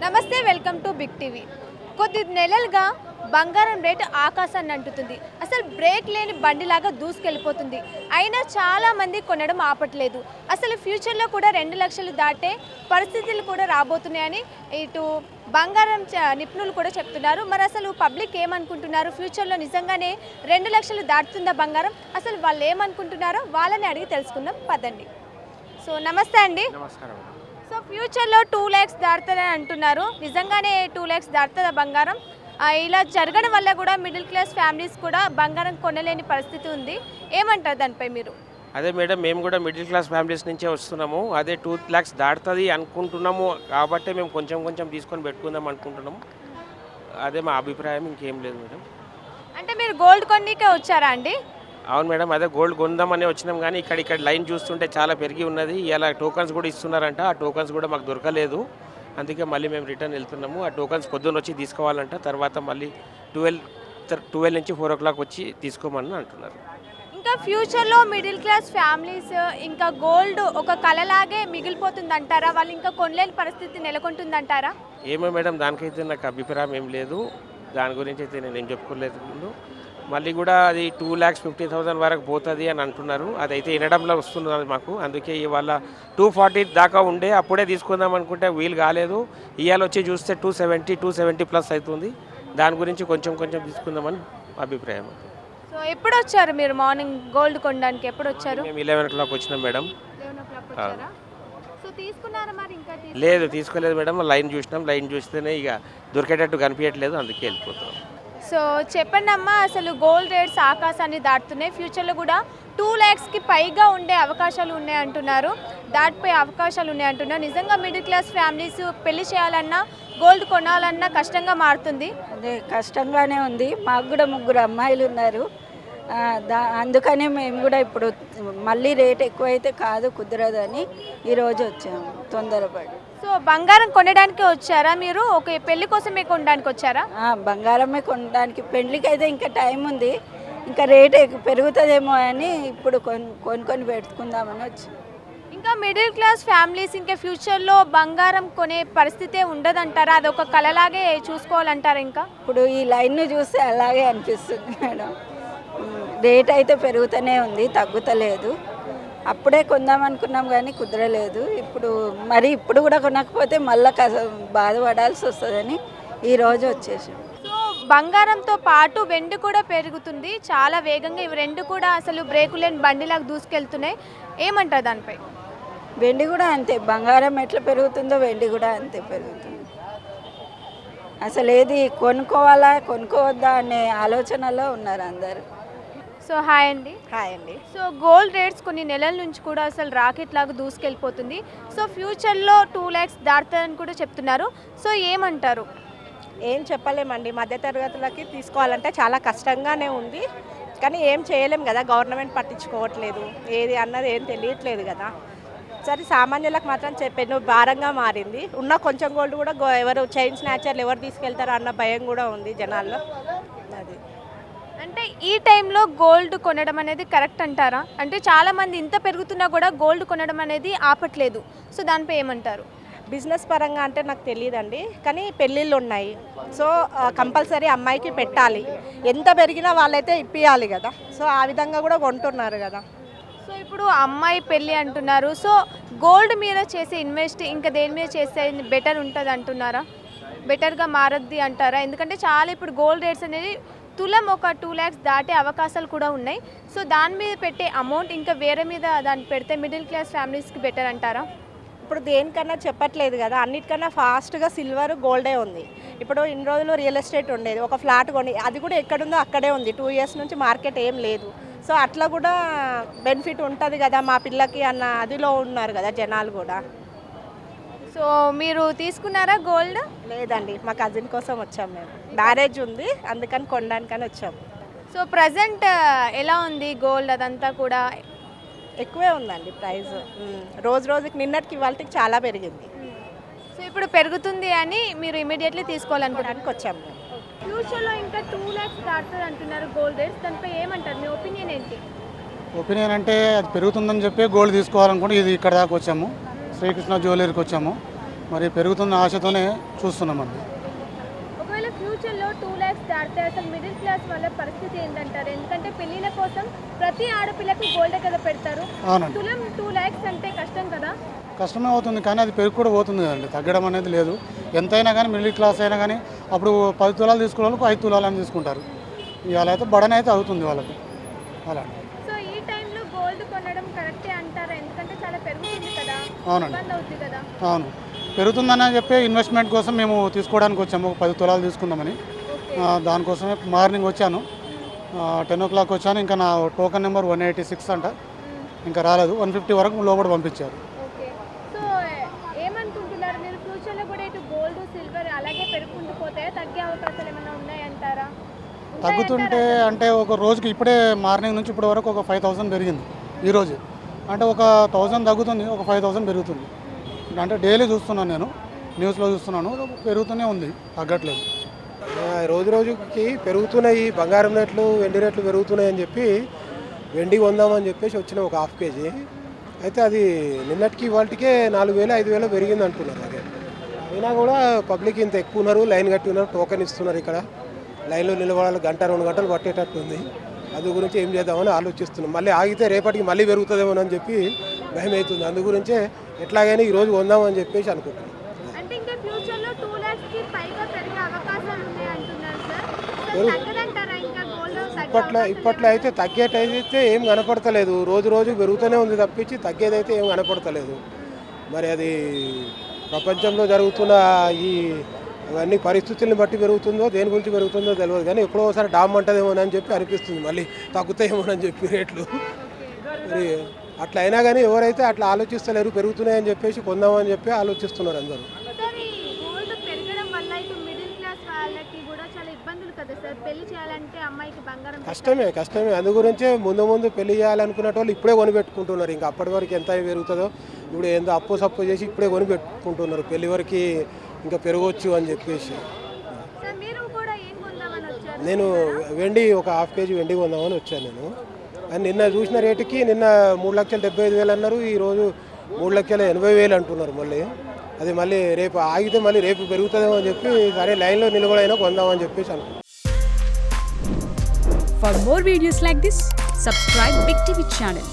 నమస్తే, welcome to big TV. కొద్ది నెలలుగా బంగారం రేటు ఆకాశాన్ని అంటుతుంది. అసలు బ్రేక్ లేని బండిలాగా దూసుకెళ్ళిపోతుంది. అయినా చాలామంది కొనడం ఆపట్లేదు. అసలు ఫ్యూచర్లో కూడా 2 లక్షలు దాటే పరిస్థితులు కూడా రాబోతున్నాయని ఇటు బంగారం నిపుణులు కూడా చెప్తున్నారు. మరి అసలు పబ్లిక్ ఏమనుకుంటున్నారు? ఫ్యూచర్లో నిజంగానే 2 లక్షలు దాటుతుందా బంగారం? అసలు వాళ్ళు ఏమనుకుంటున్నారో వాళ్ళని అడిగి తెలుసుకుందాం పదండి. సో నమస్తే అండి. నమస్కారం. సో ఫ్యూచర్లో 2 lakhs దాటుతుందని అంటున్నారు. నిజంగానే 2 lakhs దాటుతుందా బంగారం? ఇలా జరగడం వల్ల కూడా మిడిల్ క్లాస్ ఫ్యామిలీస్ కూడా బంగారం కొనలేని పరిస్థితి ఉంది. ఏమంటారు దానిపై మీరు? అదే మేడం, మేము కూడా మిడిల్ క్లాస్ ఫ్యామిలీస్ నుంచే వస్తున్నాము. అదే 2 lakhs దాటుతుంది అనుకుంటున్నాము కాబట్టి మేము కొంచెం కొంచెం తీసుకొని పెట్టుకుందాం అనుకుంటున్నాము. అదే మా అభిప్రాయం, ఇంకేం లేదు మేడం. అంటే మీరు గోల్డ్ కొన్నికే వచ్చారా అండి? అవును మేడం, అదే గోల్డ్ కొందామని వచ్చినాం, కానీ ఇక్కడ లైన్ చూస్తుంటే చాలా పెరిగి ఉన్నది. ఇలా టోకన్స్ కూడా ఇస్తున్నారంట, ఆ టోకన్స్ కూడా మాకు దొరకలేదు. అందుకే మళ్ళీ మేము రిటర్న్ వెళ్తున్నాము. ఆ టోకన్స్ పొద్దున్న వచ్చి తీసుకోవాలంట, తర్వాత మళ్ళీ 12 నుంచి 4 o'clock వచ్చి తీసుకోమని అంటున్నారు. ఇంకా ఫ్యూచర్లో మిడిల్ క్లాస్ ఫ్యామిలీస్ ఇంకా గోల్డ్ ఒక కళలాగే మిగిలిపోతుంది అంటారా? వాళ్ళు ఇంకా కొనలేని పరిస్థితి నెలకొంటుందంటారా? ఏమో మేడం, దానికైతే నాకు అభిప్రాయం ఏం లేదు. దాని గురించి అయితే నేను ఏం చెప్పుకోలేదు. మళ్ళీ కూడా అది 2,50,000 వరకు పోతుంది అని అంటున్నారు. అదైతే వినడంలో వస్తున్నది మాకు. అందుకే ఇవాళ 240 దాకా ఉండే అప్పుడే తీసుకుందాం అనుకుంటే వీలు కాలేదు. ఇవాళ వచ్చి చూస్తే 270 ప్లస్ అవుతుంది. దాని గురించి కొంచెం కొంచెం తీసుకుందామని అభిప్రాయం. సో ఎప్పుడు వచ్చారు మీరు? మార్నింగ్ గోల్డ్ కొనడానికి ఎప్పుడు వచ్చారు? మేము 11 o'clock వచ్చినాం మేడం. 11 o'clock వచ్చారా? సో తీసుకున్నారా మరి? ఇంకా లేదు, తీసుకోలేదు మేడం. లైన్ చూసినాం, లైన్ చూస్తేనే ఇక దొరికేటట్టు కనిపించట్లేదు, అందుకే వెళ్ళిపోతాం. సో చెప్పండి అమ్మా, అసలు గోల్డ్ రేట్స్ ఆకాశాన్ని దాటుతున్నాయి. ఫ్యూచర్లో కూడా 2 lakhsకి పైగా ఉండే అవకాశాలు ఉన్నాయి అంటున్నారు. దాటిపోయే అవకాశాలు ఉన్నాయి అంటున్నారు. నిజంగా మిడిల్ క్లాస్ ఫ్యామిలీస్ పెళ్లి చేయాలన్నా గోల్డ్ కొనాలన్నా కష్టంగా మారుతుంది. అదే కష్టంగానే ఉంది. మాకు కూడా 3 అమ్మాయిలు ఉన్నారు. అందుకనే మేము కూడా ఇప్పుడు మళ్ళీ రేట్ ఎక్కువైతే కాదు, కుదరదని ఈరోజు వచ్చాము తొందరపడి. సో బంగారం కొనడానికి వచ్చారా మీరు? ఒక పెళ్లి కోసమే కొనడానికి వచ్చారా? బంగారమే కొనడానికి. పెళ్లికి అయితే ఇంకా టైం ఉంది, ఇంకా రేట్ పెరుగుతుందేమో అని ఇప్పుడు కొనుక్కొని పెట్టుకుందామని వచ్చి. ఇంకా మిడిల్ క్లాస్ ఫ్యామిలీస్ ఇంకా ఫ్యూచర్లో బంగారం కొనే పరిస్థితే ఉండదంటారా? అదొక కళలాగే చూసుకోవాలంటారా? ఇంకా ఇప్పుడు ఈ లైన్ను చూస్తే అలాగే అనిపిస్తుంది మేడం. రేట్ అయితే పెరుగుతూనే ఉంది, తగ్గుతలేదు. అప్పుడే కొందాం అనుకున్నాం కానీ కుదరలేదు. ఇప్పుడు కూడా కొనకపోతే మళ్ళీ బాధపడాల్సి వస్తుందని ఈరోజు వచ్చేసాం. సో బంగారంతో పాటు వెండి కూడా పెరుగుతుంది చాలా వేగంగా. ఇవి రెండు కూడా అసలు బ్రేకు లేని బండిలాగా దూసుకెళ్తున్నాయి. ఏమంటారు దానిపై? వెండి కూడా అంతే, బంగారం ఎట్లా పెరుగుతుందో వెండి కూడా అంతే పెరుగుతుంది. అసలు ఏది కొనుక్కోవాలా కొనుక్కోవద్దా అనే ఆలోచనలో ఉన్నారు అందరు. సో హాయ్ అండి. హాయ్ అండి. సో గోల్డ్ రేట్స్ కొన్ని నెలల నుంచి కూడా అసలు రాకెట్ లాగా దూసుకెళ్ళిపోతుంది. సో ఫ్యూచర్లో 2 lakhs దాటుతుందని కూడా చెప్తున్నారు. సో ఏమంటారు? ఏం చెప్పలేమండి, మధ్యతరగతులకి తీసుకోవాలంటే చాలా కష్టంగానే ఉంది. కానీ ఏం చేయలేం కదా, గవర్నమెంట్ పట్టించుకోవట్లేదు, ఏది అన్నది ఏం తెలియట్లేదు కదా. సరే సామాన్యులకు మాత్రం చెప్పాను భారంగా మారింది. ఉన్న కొంచెం గోల్డ్ కూడా ఎవరు చైన్ స్నాచర్లు ఎవరు తీసుకెళ్తారో అన్న భయం కూడా ఉంది జనాల్లో. అది అంటే ఈ టైంలో గోల్డ్ కొనడం అనేది కరెక్ట్ అంటారా? అంటే చాలామంది ఇంత పెరుగుతున్నా కూడా గోల్డ్ కొనడం అనేది ఆపట్లేదు. సో దానిపై ఏమంటారు? బిజినెస్ పరంగా అంటే నాకు తెలియదండి, కానీ పెళ్ళిళ్ళు ఉన్నాయి. సో కంపల్సరీ అమ్మాయికి పెట్టాలి, ఎంత పెరిగినా వాళ్ళైతే ఇప్పియాలి కదా. సో ఆ విధంగా కూడా కొంటున్నారు కదా. సో ఇప్పుడు అమ్మాయి పెళ్ళి అంటున్నారు. సో గోల్డ్ మీద చేసే ఇన్వెస్ట్ ఇంకా దేని మీద చేస్తే బెటర్ ఉంటుంది అంటున్నారా? బెటర్గా మారద్ది అంటారా? ఎందుకంటే చాలా ఇప్పుడు గోల్డ్ రేట్స్ అనేది తులం ఒక 2 lakhs దాటే అవకాశాలు కూడా ఉన్నాయి. సో దాని మీద పెట్టే అమౌంట్ ఇంకా వేరే మీద దాన్ని పెడితే మిడిల్ క్లాస్ ఫ్యామిలీస్కి బెటర్ అంటారా? ఇప్పుడు దేనికన్నా చెప్పట్లేదు కదా, అన్నిటికన్నా ఫాస్ట్గా సిల్వర్ గోల్డే ఉంది. ఇప్పుడు ఇన్ని రోజులు రియల్ ఎస్టేట్ ఉండేది, ఒక ఫ్లాట్ కొని అది కూడా ఎక్కడుందో అక్కడే ఉంది. 2 years నుంచి మార్కెట్ ఏం లేదు. సో అట్లా కూడా బెనిఫిట్ ఉంటుంది కదా మా పిల్లకి అన్న అదిలో ఉన్నారు కదా జనాలు కూడా. సో మీరు తీసుకున్నారా గోల్డ్? లేదండి, మా కజిన్ కోసం వచ్చాము, మేము మ్యారేజ్ ఉంది అందుకని కొనడానికని వచ్చాము. సో ప్రజెంట్ ఎలా ఉంది గోల్డ్? అదంతా కూడా ఎక్కువే ఉందండి ప్రైస్. రోజు రోజుకి నిన్నటికి ఇవాళకి చాలా పెరిగింది. సో ఇప్పుడు పెరుగుతుంది అని మీరు ఇమీడియట్లీ తీసుకోవాలనుకోవడానికి వచ్చాము మేము. ఫ్యూచర్లో ఇంకా 2 lakhs దాటుతుంది అంటున్నారు గోల్డ్ రేట్స్. దానిపై ఏమంటారు? మీ ఒపీనియన్ ఏంటి? ఒపీనియన్ అంటే అది పెరుగుతుందని చెప్పి గోల్డ్ తీసుకోవాలనుకుంటే ఇది ఇక్కడ దాకా వచ్చాము, శ్రీకృష్ణ జ్యువెలరీకి వచ్చాము. మరి పెరుగుతున్న ఆశతోనే చూస్తున్నామండి. ఒకవేళ ఫ్యూచర్లో 2 lakhs దాటితే అసలు మిడిల్ క్లాస్ వాళ్ళ పరిస్థితి ఏంటంటారు? ఎందుకంటే పెళ్ళిళ్ళ కోసం ప్రతి ఆడపిల్లకు గోల్డ్ కదా పెడతారు. అవునండి, తులం 2 lakhs అంటే కష్టం కదా. కష్టమే అవుతుంది కానీ అది పెరుగు కూడా పోతుంది కదండి, తగ్గడం అనేది లేదు. ఎంతైనా కానీ మిడిల్ క్లాస్ అయినా కానీ అప్పుడు 10 తులాలు తీసుకునే వాళ్ళకు 5 తులాలు అని తీసుకుంటారు. ఇవాళ అయితే బడన్ అయితే అవుతుంది వాళ్ళకి అలా. సో ఈ టైంలో గోల్డ్ కొనడం కరెక్టే అంటారా? ఎందుకంటే చాలా పెరుగుతుంది కదా, అవునండి, ఇబ్బంది అవుతుంది కదా. అవును పెరుగుతుందని చెప్పి ఇన్వెస్ట్మెంట్ కోసం మేము తీసుకోవడానికి వచ్చాము. ఒక 10 తులాలు తీసుకుందామని. దానికోసమే మార్నింగ్ వచ్చాను, 10 o'clock వచ్చాను. ఇంకా నా టోకెన్ నెంబర్ 186 అంట, ఇంకా రాలేదు. 150 వరకు లోపల పంపించారు. ఓకే, సో ఏమనుకుంటున్నారు మీరు? ఫ్యూచర్లో కూడా ఇటు గోల్డ్ సిల్వర్ అలాగే పెరుగుకుంటూ పోతే తగ్గే అవకాశాలు ఏమైనా ఉన్నాయంటారా? తగ్గుతుంటే అంటే ఒక రోజుకి ఇప్పుడే మార్నింగ్ నుంచి ఇప్పటి వరకు ఒక 5,000 పెరిగింది ఈరోజు. అంటే ఒక 1,000 తగ్గుతుంది, ఒక 5,000 పెరుగుతుంది. అంటే డైలీ చూస్తున్నాను, నేను న్యూస్లో చూస్తున్నాను, పెరుగుతూనే ఉంది, తగ్గట్లేదు. రోజు రోజుకి పెరుగుతున్నాయి బంగారం రేట్లు, వెండి రేట్లు పెరుగుతున్నాయి అని చెప్పి వెండి కొందామని చెప్పేసి వచ్చిన ఒక 1/2 kg. అయితే అది నిన్నటికి ఇవాళకే 4,000 5,000 పెరిగింది అంటున్నారు. అదే అయినా కూడా పబ్లిక్ ఇంత ఎక్కువ ఉన్నారు, లైన్ కట్టి ఉన్నారు, టోకెన్ ఇస్తున్నారు. ఇక్కడ లైన్లో నిలబడాలి, 1-2 గంటలు పట్టేటట్టు ఉంది. అది గురించి ఏం చేద్దామని ఆలోచిస్తున్నాం. మళ్ళీ ఆగితే రేపటికి మళ్ళీ పెరుగుతుందేమోనని చెప్పి భయం అవుతుంది. అందు గురించే ఎట్లాగైనా ఈరోజు కొందామని చెప్పేసి అనుకుంటున్నాం. అంటే ఇంకా ఫ్యూచర్లో 2 lakhs కి పైగా పెరిగే అవకాశాలు ఉన్నాయి అంటున్నారు సార్. సో తగ్గదంటారా ఇంకా గోల్డ్? ఇప్పట్లో అయితే తగ్గేటైతే ఏం కనపడతలేదు. రోజు రోజు పెరుగుతూనే ఉంది తప్పించి తగ్గేదైతే ఏం కనపడతలేదు. మరి అది ప్రపంచంలో జరుగుతున్న ఈ అవన్నీ పరిస్థితులను బట్టి పెరుగుతుందో దేని గురించి పెరుగుతుందో తెలియదు. కానీ ఎప్పుడో ఒకసారి డామ్ అంటదేమోనని చెప్పి అనిపిస్తుంది, మళ్ళీ తగ్గుతాయేమోనని చెప్పి రేట్లు. మరి అట్లా అయినా కానీ ఎవరైతే అట్లా ఆలోచిస్తలేరు, పెరుగుతున్నాయని చెప్పేసి కొందామని చెప్పి ఆలోచిస్తున్నారు అందరూ. సార్ ఈ గోల్డ్ పెరగడం వల్ల ఇటు మిడిల్ క్లాస్ వాళ్ళకి కూడా చాలా ఇబ్బందులు కదా సార్. పెళ్లి చేయాలంటే అమ్మాయికి బంగారం కష్టమే. అందు గురించే ముందు పెళ్లి చేయాలనుకునే వాళ్ళు ఇప్పుడే కొనిపెట్టుకుంటున్నారు. ఇంకా అప్పటి వరకు ఎంత పెరుగుతుందో ఇప్పుడు ఏందో అప్పు చేసి ఇప్పుడే కొనిపెట్టుకుంటున్నారు. పెళ్లి వరకు ఇంకా పెరగవచ్చు అని చెప్పేసి. సార్ మీరు కూడా ఏం కొందామని వచ్చారు? నేను వెండి ఒక 1/2 kg వెండి కొందామని వచ్చాను నేను. అని నిన్న చూసిన రేటుకి నిన్న 3,75,000 అన్నారు, ఈరోజు 3,80,000 అంటున్నారు. మళ్ళీ అది మళ్ళీ రేపు ఆగితే మళ్ళీ రేపు పెరుగుతుందేమో అని చెప్పి సరే లైన్లో నిలబడైనా కొందామని చెప్పేసి అనుకుంటున్నాను. For more videos like this, subscribe Big TV channel.